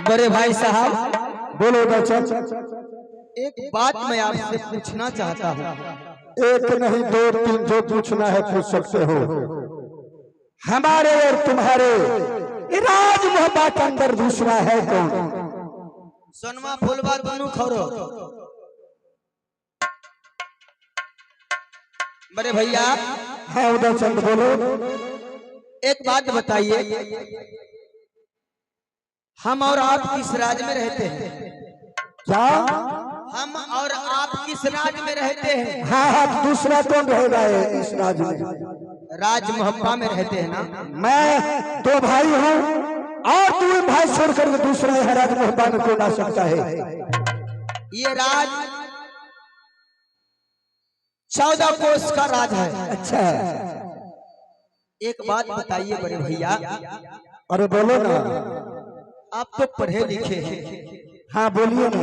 बड़े भाई साहब, बोलो बच्चन। एक बात मैं आपसे पूछना चाहता हूँ। एक नहीं दो तीन, जो पूछना है पूछ सकते हो। हमारे और तुम्हारे राज मोहब्बा के अंदर दूसरा है कौन? सोनमा फूलबा दोनों खौरो। बड़े भैया, हाँ उदय चंद बोलो। एक बात बताइए, हम और आप किस राज में रहते हैं? क्या? हम और आप किस राज में रहते हैं? हाँ हाँ, दूसरा कौन रहेगा इस राज में? राज मोहब्बा में रहते हैं ना। मैं दो भाई हूँ और तू भाई छोड़कर दूसरा है राज मोहब्बा में कौन आ सकता है? ये राज 14 कोस का राज है। अच्छा, एक बात बताइए बड़े भैया, अरे बोलो ना। आप तो पढ़े लिखे हैं। हाँ बोलिए ना।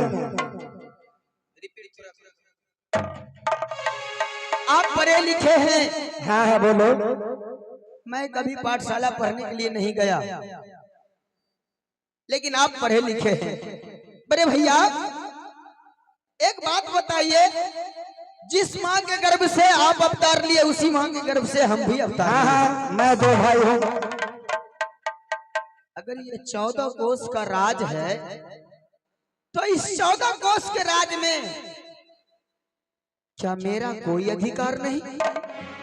आप पढ़े लिखे हैं। हाँ हाँ बोलो। मैं कभी पाठशाला पढ़ने के लिए नहीं गया, लेकिन आप पढ़े लिखे हैं। बड़े भैया, एक बात बताइए, जिस माँ के गर्भ से आप अवतार लिए उसी माँ के गर्भ से हम भी अवतार लिए। हाँ, मैं दो भाई हूँ। अगर ये 14 कोस का राज है, तो इस 14 कोस के राज में क्या मेरा कोई अधिकार नहीं?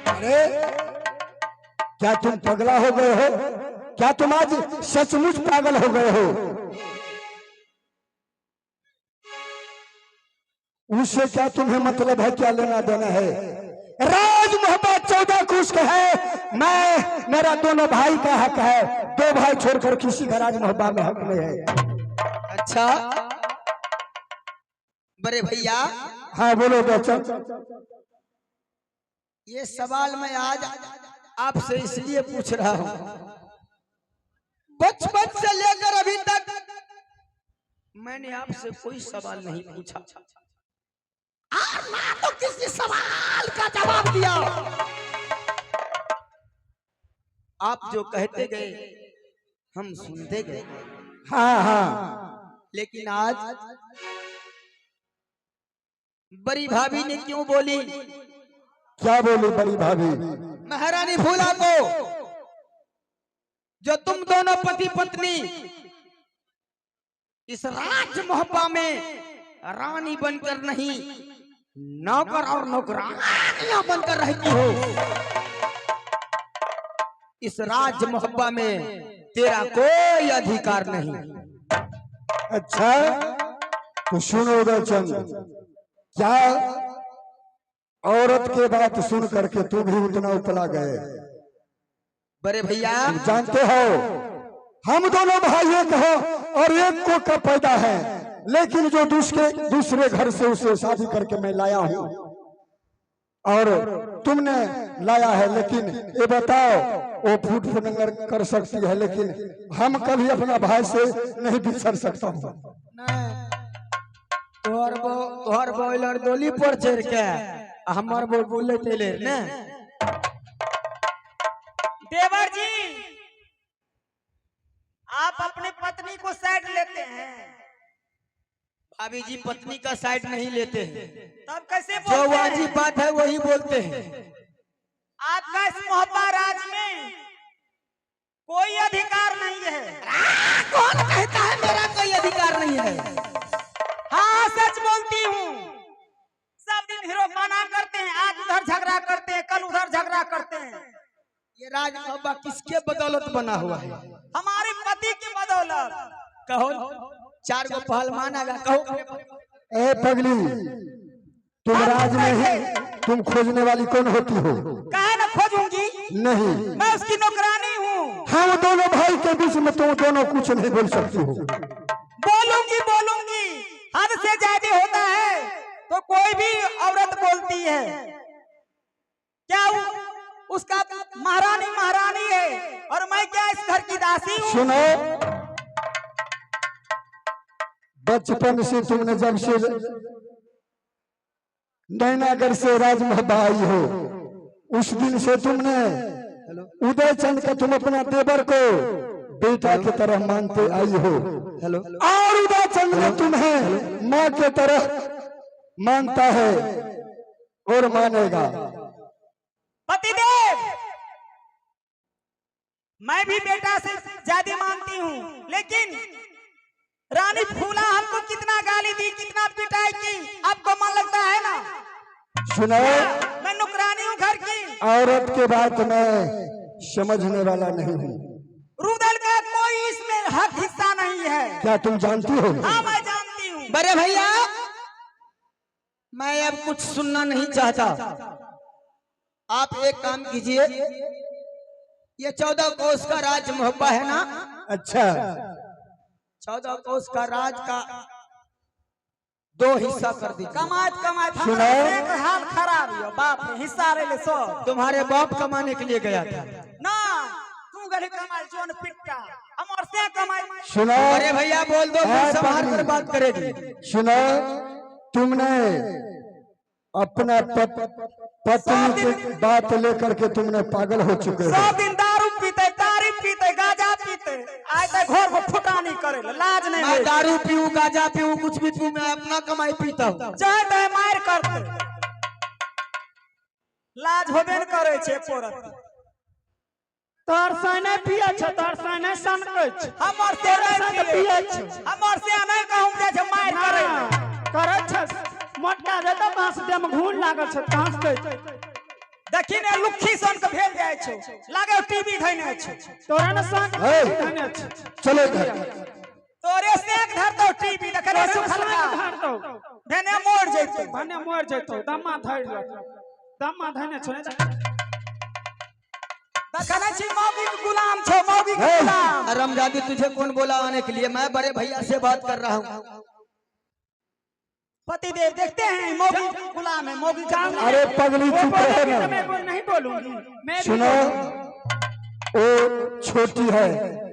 अरे क्या तुम पगला हो गए हो? क्या तुम आज सचमुच पागल हो गए हो? उससे क्या तुम्हें मतलब है? क्या लेना देना है? राज मोहब्बत 14 कोस का है। मैं, मेरा दोनों भाई का हक है। दो भाई छोड़कर किसी का राज मोहब्बत में हक नहीं है। अच्छा बड़े भैया, हाँ बोलो बच्चन। ये सवाल मैं आज आपसे इसलिए पूछ रहा हूं, बचपन से लेकर अभी तक मैंने आपसे कोई सवाल नहीं पूछा और ना तो किसी सवाल का जवाब दिया। आप जो कहते गए हम सुनते गए। हाँ हाँ, लेकिन आज बड़ी भाभी ने क्यों बोली? क्या बोली बड़ी भाभी? महारानी फूला को, जो तुम दोनों पति पत्नी इस राज मोहब्बा में रानी बनकर नहीं, नौकर और नौकरानियां बनकर रहती हो, इस राज मोहब्बा में तेरा कोई अधिकार नहीं। अच्छा तो सुनो दर्शन, क्या औरत के बात सुन करके तुम भी उतना उपला गए? बड़े भैया, तुम जानते हो हम दोनों भाई एक हो और एक को का पैदा है, लेकिन जो दूसरे घर से उसे शादी करके मैं लाया हूँ और तुमने लाया है। लेकिन ये बताओ, वो फूट फुटंगर कर सकती है, लेकिन हम कभी अपना भाई से नहीं बिछड़ सकता हूँ। तोहर बॉयलर डोली पर चढ़ के हमार वो बुलेट ले ने। देवर जी, आप अपनी पत्नी को साइड लेते हैं। भाभी जी पत्नी का साइड नहीं लेते हैं, तब कैसे जो बोलते हैं? वाजिब बात है वही बोलते हैं। आपका इस मोहब्बत राज में कोई अधिकार नहीं है। कौन कहता है मेरा कोई अधिकार नहीं है? हाँ सच बोलती हूँ। सब दिन हीरो मना करते हैं, आज उधर झगड़ा करते हैं, कल उधर झगड़ा करते हैं। ये राज मोहब्बा किसके बदौलत बना हुआ है? हमारे पति की बदौलत। कहो, 4 गो पहलवान आगा, कहो। ए पगली, तुम राज में ही तुम खोजने वाली कौन होती हो? काहे न खोजूंगी? नहीं, मैं उसकी नौकरानी हूँ। हम दोनों भाई के बीच में तुम दोनों कुछ नहीं बोल सकती हो। बोलूंगी बोलूंगी, हद से ज्यादा होता है तो कोई भी औरत बोलती है। क्या उसका महारानी महारानी है और मैं क्या इस घर की दासी हूँ? सुनो, बचपन से तुमने जब से नैनागढ़ से राज मोहब्बा आई हो, उस दिन से तुमने उदय चंद का तुम अपना देवर को बेटा की तरह मानते आई हो। हेलो और उदाचंद में तुम्हें माँ के तरह मानता है और मानेगा। पतिदेव, मैं भी बेटा से ज्यादा मानती हूँ, लेकिन रानी फूला हमको कितना गाली दी, कितना पिटाई की, आपको मन लगता है ना? सुनो, मैं नौकरानी हूँ घर की। औरत के बात मैं समझने वाला नहीं हूँ। रुदल का कोई इसमें हक हिस्सा नहीं है। क्या तुम जानती हो? हाँ, मैं जानती हूँ। बड़े भैया, मैं अब कुछ सुनना नहीं चाहता। आप एक काम कीजिए, ये 14 कोस का राज मोहब्बा है ना? अच्छा, 14 कोस का राज का 2 हिस्सा कर दीजिए। कमात कमात सुनो। हमारे से हाल खराब है, बाप रे, हिस्सा ले ले सो। तुम्हारे बाप कमाने के लिए गया था ना, तू गली कमाई जोन पिट्टा, हमारे से कमाई। सुनो। अरे भैया बोल दो, फिर संभाल कर बात करेगी। सुनो, तुमने अपना पत्नी की बात लेकर के तुमने पागल हो चुके हो। 100 दिन दारू पीते, तारीफ पीते, गाजा पीते, आज तक घर को फुटानी करे, लाज नहीं मैं है। दारू पीऊं, गाजा पीऊं, कुछ भी पीऊं, मैं अपना कमाई पीता हूँ। चाहे तो मार करते, लाज होबे न करे छे पोरत। तोर सने पिए छ, तोर सने सन कछ हमर से नहीं पिए छ, हमर से नहीं कहूं जे छ मार करे करे छ। मोटका दे त बांस दे में घून लागल छ, कांस दे। देखी ने लुखी सन के भेल जाय छ, लागे टीवी धइने छ। तोरा न सन हे, धने छ, चलो इधर। तोरे से धर दो टीवी, देखे रे सुखलका धर दो, भेने मोड़ जइतो, भने मोर जइतो, दम्मा धइर ल, दम्मा धने छ ने। देखना छी मौगी के गुलाम छो, मौगी के हे। गुलाम। रमजादी, तुझे कौन बोला आने के लिए? मैं बड़े भैया से बात कर रहा हूँ। पतिदेव देखते हैं, मौगी के गुलाम है, मौगी का गुलाम। अरे पगली चुप रहे बोलेगी तो मैं ना। नहीं बोलूंगी, मैं भी सुनो, बोलूंगी। वो छोटी है,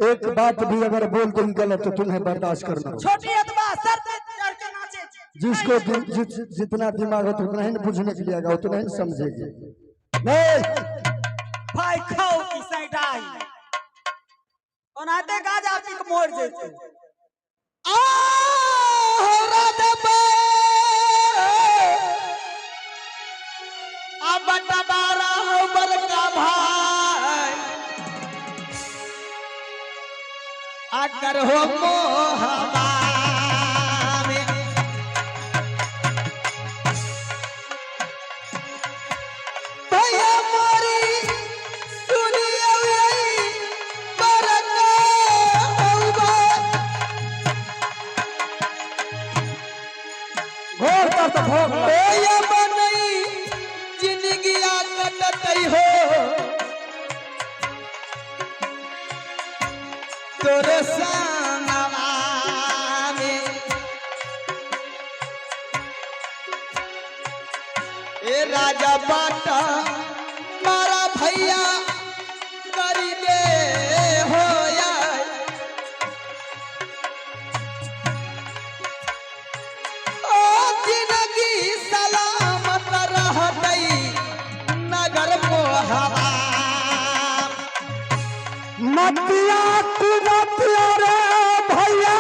एक बात भी अगर बोल दूंगी गलत तो तुम्हें बर्दाश्त करना होगा। छोटी अतबा सर पे चढ़ के नाचे। जिसको जितना दिमाग हो उतना ही बुझने के लिए आएगा, उतना ही समझेगी। नहीं, भाई खाओ की सैटाई ओनाते गाजा पी के मोड़ जइतो। अगर हो मोहबा में भैया मोरी सुनिए बरका घोर कर तो भोग लो। भैया बनई जिंदगी कटतई हो तोरे संगवा में। ए राजा बाटा मारा भैया करी दे हो या ओ जिंदगी सलामत रहतई नगर मोहबा। मतिया कुमतिया रे भैया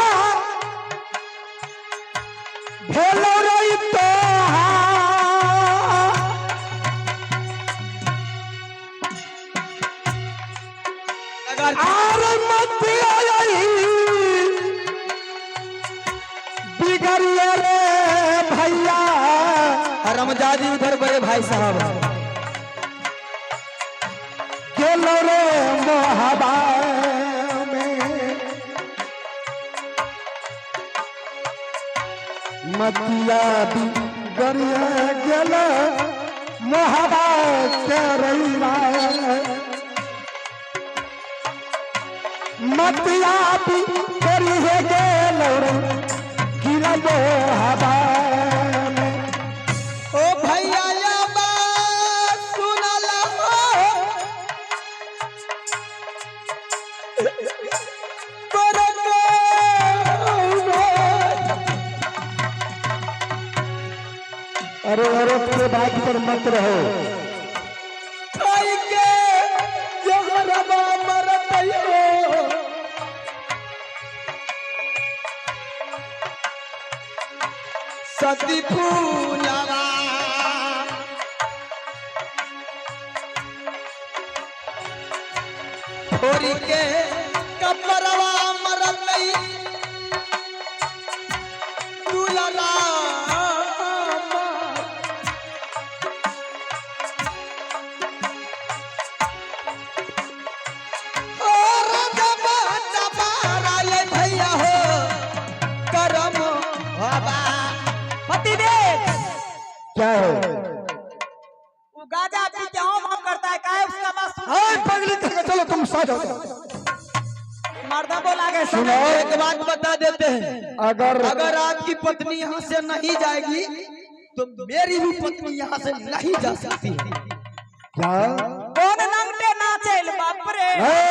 भेलो रे तो आर मतिया बिगड़िया रे भैया। रमजादी उधर बड़े भाई साहब गेलो रे मोहबा में मतिया बिगड़िया गेल मोहबा के रैया। मतिया बिगड़िया गेल गिरा मोहबा में। ओ भैया या बात सुनल हो बरका अरे औरत के बात पर मत रहो। खाई के जहरबा मरतई हो सती फूलवा छोरी के कपरवा मरल नहीं दुलरा और जबा जबा ये भैया हो करम हवा पतिदेव क्या है? वो गाजा पी के हम करता है काहे उसका बात सुन हाय पगली करके चलो तुम साथ हो जाओ। मर्दा बोला गया सुनो, एक बात बता देते हैं, अगर अगर आपकी पत्नी यहाँ से नहीं जाएगी तो मेरी भी पत्नी यहाँ से नहीं जा सकती है। क्या कौन नंगटे नाचेल बाप रे है?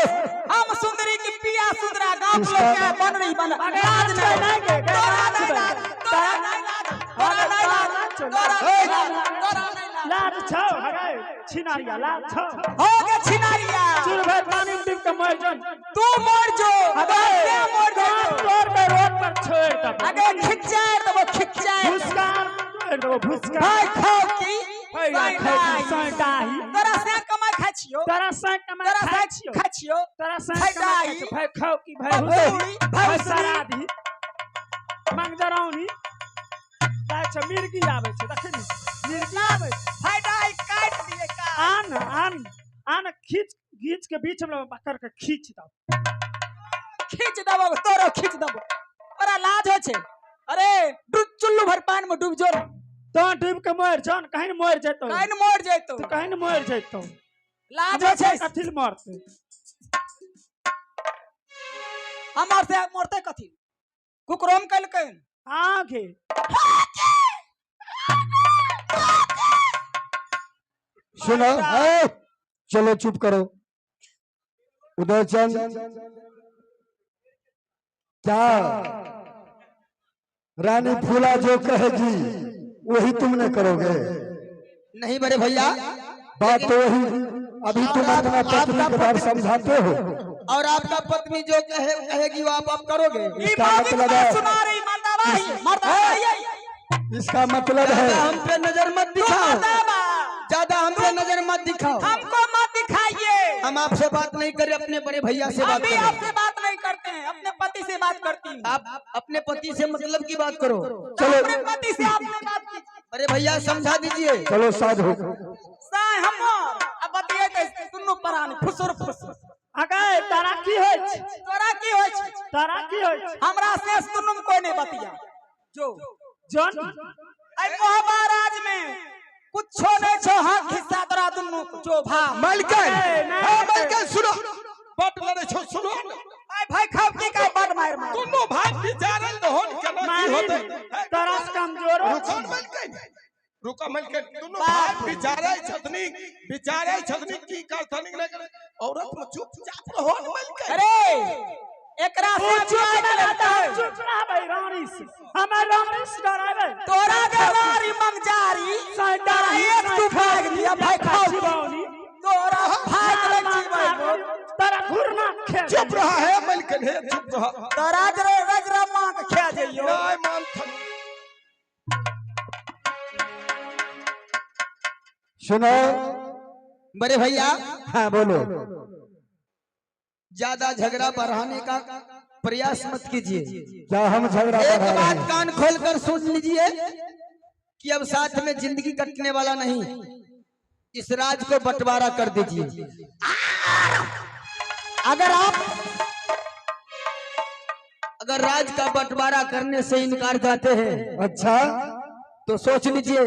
हम सुंदरी की पिया सुंदरा गांव लोग क्या बन रही बन लाज नहीं तोरा नहीं लाज तोरा नहीं लाज तोरा नहीं लाज तोरा नहीं लाज तोरा नहीं लाज लाज छौ हगाए छिनारिया लाज छौ हो गया छिनारिया चुर भाई पानी में डूब के मर जन तू मर जो हगाए मर जो तोर पे रोड पर छोड़ दब अगे खिंच जाए तो वो खिंच जाए भुसकार छोड़ दो भुसकार भाई खाओ की भाई खाई सैटाही तोरा से कमाई खाछियो तोरा सैट में तोरा खाई से छियो खाछियो तोरा सैट सैटाही। में भाई खाओ की भाई भौसुरी, भाई भौसुरी। सराधी मंगजरौनी दाइ छ मिर्गी आबै छै देखै नि मिर्गी आबै छै फायदा काट दिए का आन आन आन खींच घींच के बीच में पकड़ के खींच दो खींच दबो तोरो खींच दबो बड़ा लाज हो छे अरे डूब चुल्लू भर पानी में डूब जो तो डूब के मर जान कहीं न मर जैतो काहे न मर जैतो तो कहीं न मर जैतो लाज हो छे कथी ल मरते हमार से मरते कथी कुकरोम कल के आगे सुनो, है? चलो चुप करो। उदयचंद क्या रानी फूला जो कहेगी वही तुमने करोगे? नहीं बड़े भैया, बात तो वही। अभी तुम अपना पत्नी के बारे समझाते हो और आपका पत्नी जो कहेगी वो आप करोगे। इसका मतलब है सुना रही मर्दा भाई मर्दा भाई इसका मतलब है हम पे नजर मत दिखाओ, ज्यादा हम पे नजर मत दिखाओ। हमको मत दिखाइए हम आपसे बात नहीं कर रहे, अपने बड़े भैया से बात अभी करें। आपसे बात नहीं करते हैं अपने पति से बात करती हूँ आप अपने पति से मतलब की बात करो। चलो अपने पति से आपने बात की बड़े भैया समझा दीजिए। चलो साधु साय हम अब बतिए कैसे सुनो परानी फुसुर फुसुर आगे तारा की होय छै तोरा की होय छै तारा की होय छै हमरा से सुनुम कोई नहीं बतिया जो जन आई महाराज में कुछो नहीं छो हाँ खिस्सा तोरा दुनु जो भा मालकन, हाँ मालकन सुनो, बट लड़े छो सुनो आई भाई खाओ की का बड़ मार मार दोनों भाई विचारल तो होन केना की मारी होते तारा से कमजोर हो रुको मलकन रुको मलकन दोनों भाई विचारे छतनी की करथनी नहीं करे औरत में चुपचाप रहो मलकन। अरे एकरा से चुप रहता है चुप ना भाई रानी से हमार रानी से डरावे तोरा गवारी मंगजारी सैटाही तारा एक तू भाग दिया भाई खाओ शिवानी तोरा भाग ले जीवन तारा घुरना खे चुप रहा है मलकन है चुप रहा तोरा जरे रजरा मां के खा जइयो नहीं मानथन। सुनो। बड़े भैया, हाँ बोलो। ज्यादा झगड़ा बढ़ाने का प्रयास मत कीजिए। क्या हम झगड़ा एक बढ़ा रहे बात हैं? कान खोलकर सुन लीजिए कि अब साथ में जिंदगी कटने वाला नहीं, इस राज को बंटवारा कर दीजिए। अगर राज का बंटवारा करने से इनकार करते हैं अच्छा तो सोच लीजिए,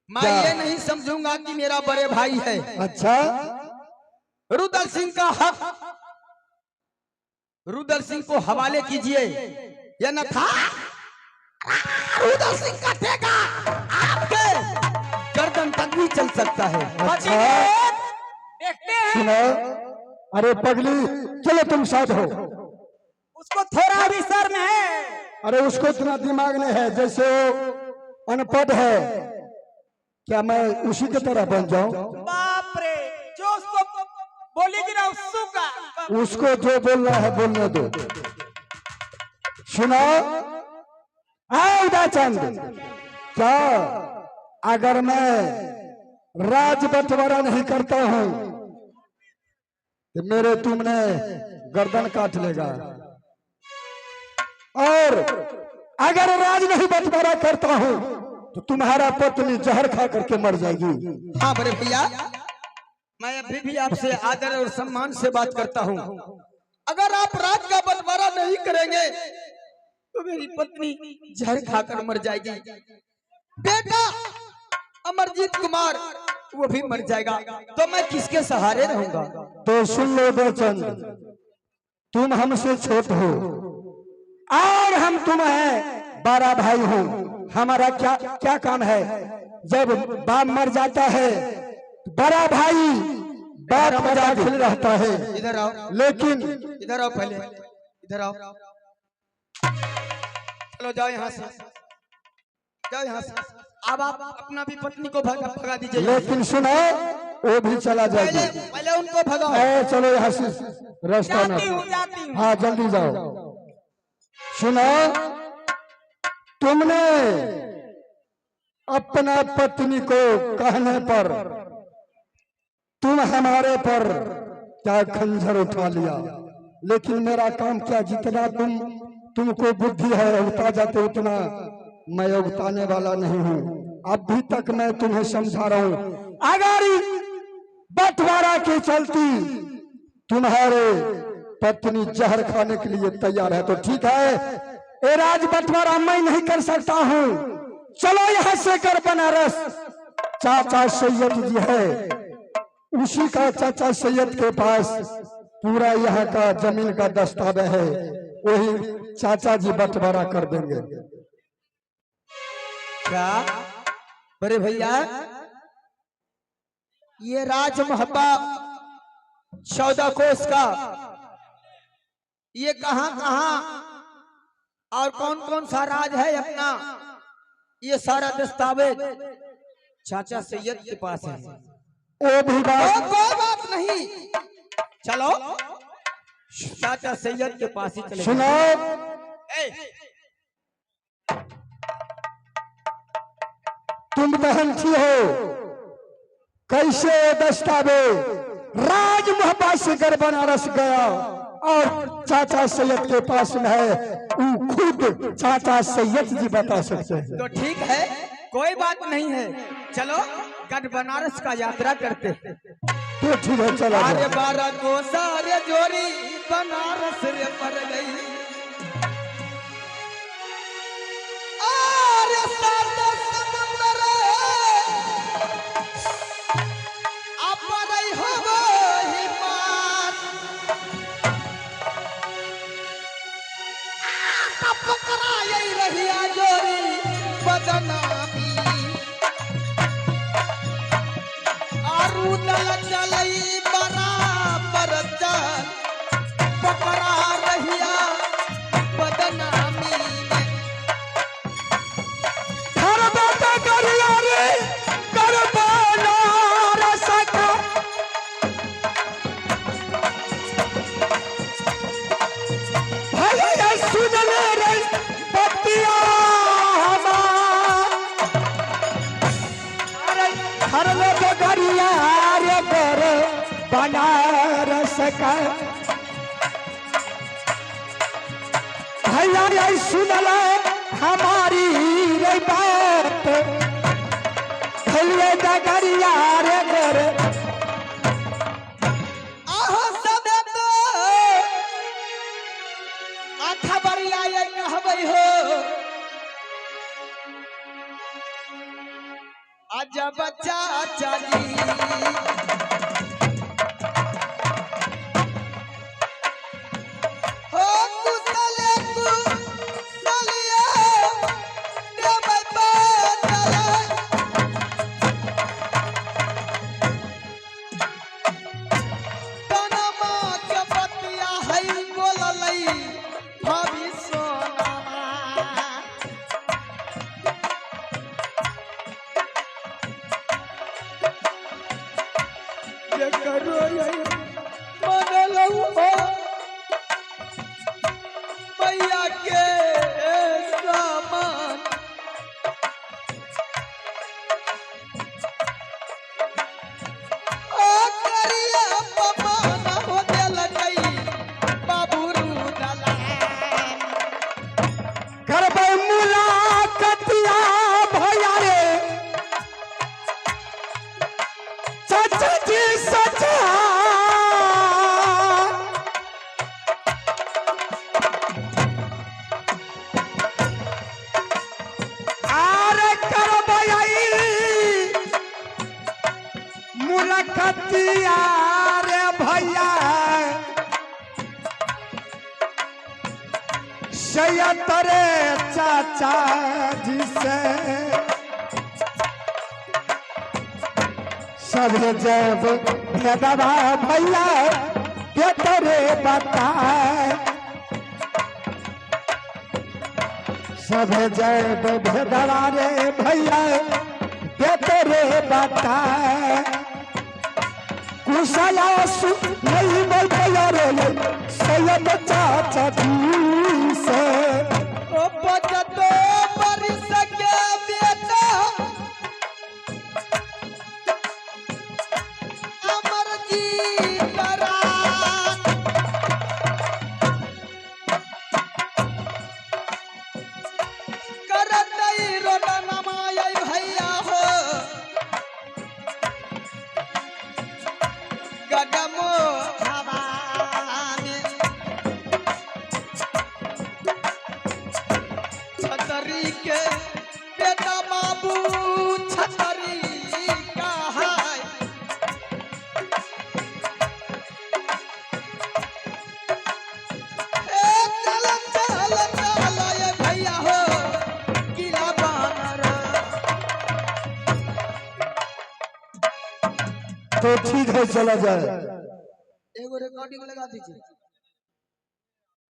मैं क्या? ये नहीं समझूंगा कि मेरा बड़े भाई है। अच्छा रुद्र सिंह का हक रुद्र सिंह को हवाले कीजिए या न था रुद्र सिंह का ठेका आपके गर्दन तक भी चल सकता है। अच्छा देखते हैं सुनो। अरे पगली चलो तुम साथ हो। उसको थोड़ा भी शर्म है अरे उसको इतना दिमाग नहीं है, जैसे वो अनपढ़ है, क्या मैं उसी की तरह बन जाऊं? बाप रे जो उसको बोलेगी ना उसको का उसको जो बोलना है बोलने दो। सुनो, उदाचंद, क्या अगर मैं राज बंटवारा नहीं करता हूं तो मेरे तुमने गर्दन काट लेगा, और अगर राज नहीं बंटवारा करता हूं तो तुम्हारा पत्नी जहर खा करके मर जाएगी। हाँ बड़े भैया, मैं अभी भी आपसे आदर और सम्मान से बात करता हूँ। अगर आप राज का बंटवारा नहीं करेंगे तो मेरी पत्नी जहर खाकर मर जाएगी, बेटा अमरजीत कुमार वो भी मर जाएगा, तो मैं किसके सहारे रहूंगा? तो सुन लो उदयचंद, तुम हमसे छोट हो और हम तुम हैं 12 भाई हो। हमारा क्या क्या काम है? जब बाप मर जाता है बड़ा भाई बाप का खिल रहता है। इधर आओ, लेकिन इधर आओ, पहले इधर आओ, चलो जाओ यहाँ से, जाओ यहाँ से। अब आप अपना भी पत्नी को भगा दीजिए। लेकिन सुनो, वो भी चला जाएगा। पहले उनको भगाओ। चलो यहाँ से रास्ता ना। जाती हूँ। हाँ जल्दी जाओ। सुनो, तुमने अपना पत्नी को कहने पर तुम हमारे पर क्या खंजर उठा लिया, लेकिन मेरा काम क्या, जितना तुमको बुद्धि है उठा जाते उतना मैं उगताने वाला नहीं हूँ। अभी तक मैं तुम्हें समझा रहा हूँ, अगर बंटवारा के चलती तुम्हारे पत्नी जहर खाने के लिए तैयार है तो ठीक है, ये राज बंटवारा मैं नहीं कर सकता हूँ। चलो यहाँ से कर बनारस, चाचा सैयद जी है, उसी का चाचा सैयद के पास पूरा यहाँ का जमीन का दस्तावेज है, वही चाचा जी बंटवारा कर देंगे। क्या बड़े भैया, ये राज महबा 14 कोस का ये कहाँ कहाँ और कौन कौन सा राज है अपना, ये सारा दस्तावेज चाचा सैयद के पास है। वो भी कोई बात नहीं, चलो चाचा सैयद के पास ही चले। सुनो, तुम बहनची हो, कैसे दस्तावेज राज महबा से कर बनारस गया और चाचा सैयद के पास में है, वो खुद चाचा सैयद जी बता सकते हैं। तो ठीक है, कोई बात नहीं है, चलो गढ़ बनारस का यात्रा करते हैं। तो ठीक है, चलो। अरे 12 को सारे जोड़ी बनारस रे पर गई, अरे सात समुंदर अपरई हो ही पार, पकड़ाई रहिया जोड़ी बदनामी, आरूदल चलई बराबर चल, पकड़ा रहिया बदनामी में। हर बात करिया रे कर बनारस का, भले सुन ले रे बतिया हर बगरिया रे कर बनारस का, भैया सुन ले हमारी रे बात, भले डगरिया रे कर। आहो सबे तो खबरिया ये कहबै हो, अजब चाचा जी हो कुशले कुशलिया देबै बदले, तनमा के बतिया है बोललै भविष्यनामा, 76 चाचा जी से सब जब भेदवा भैया के तरे बताए सब जब भेदवा रे भैया के तरे बताए कुशला नहीं भैया रे सैयद चाचा जी से ओ बचतो बरिस के बेटा अमर जी करा करत रोना नमाय भैया हो गडमो हवा में छतरी के बेटा बाबू छतरी का है चल चल चल ये भैया हो किला बानर तो ठीक है चला जाए एगो रिकॉर्डिंग लगा दीजिए।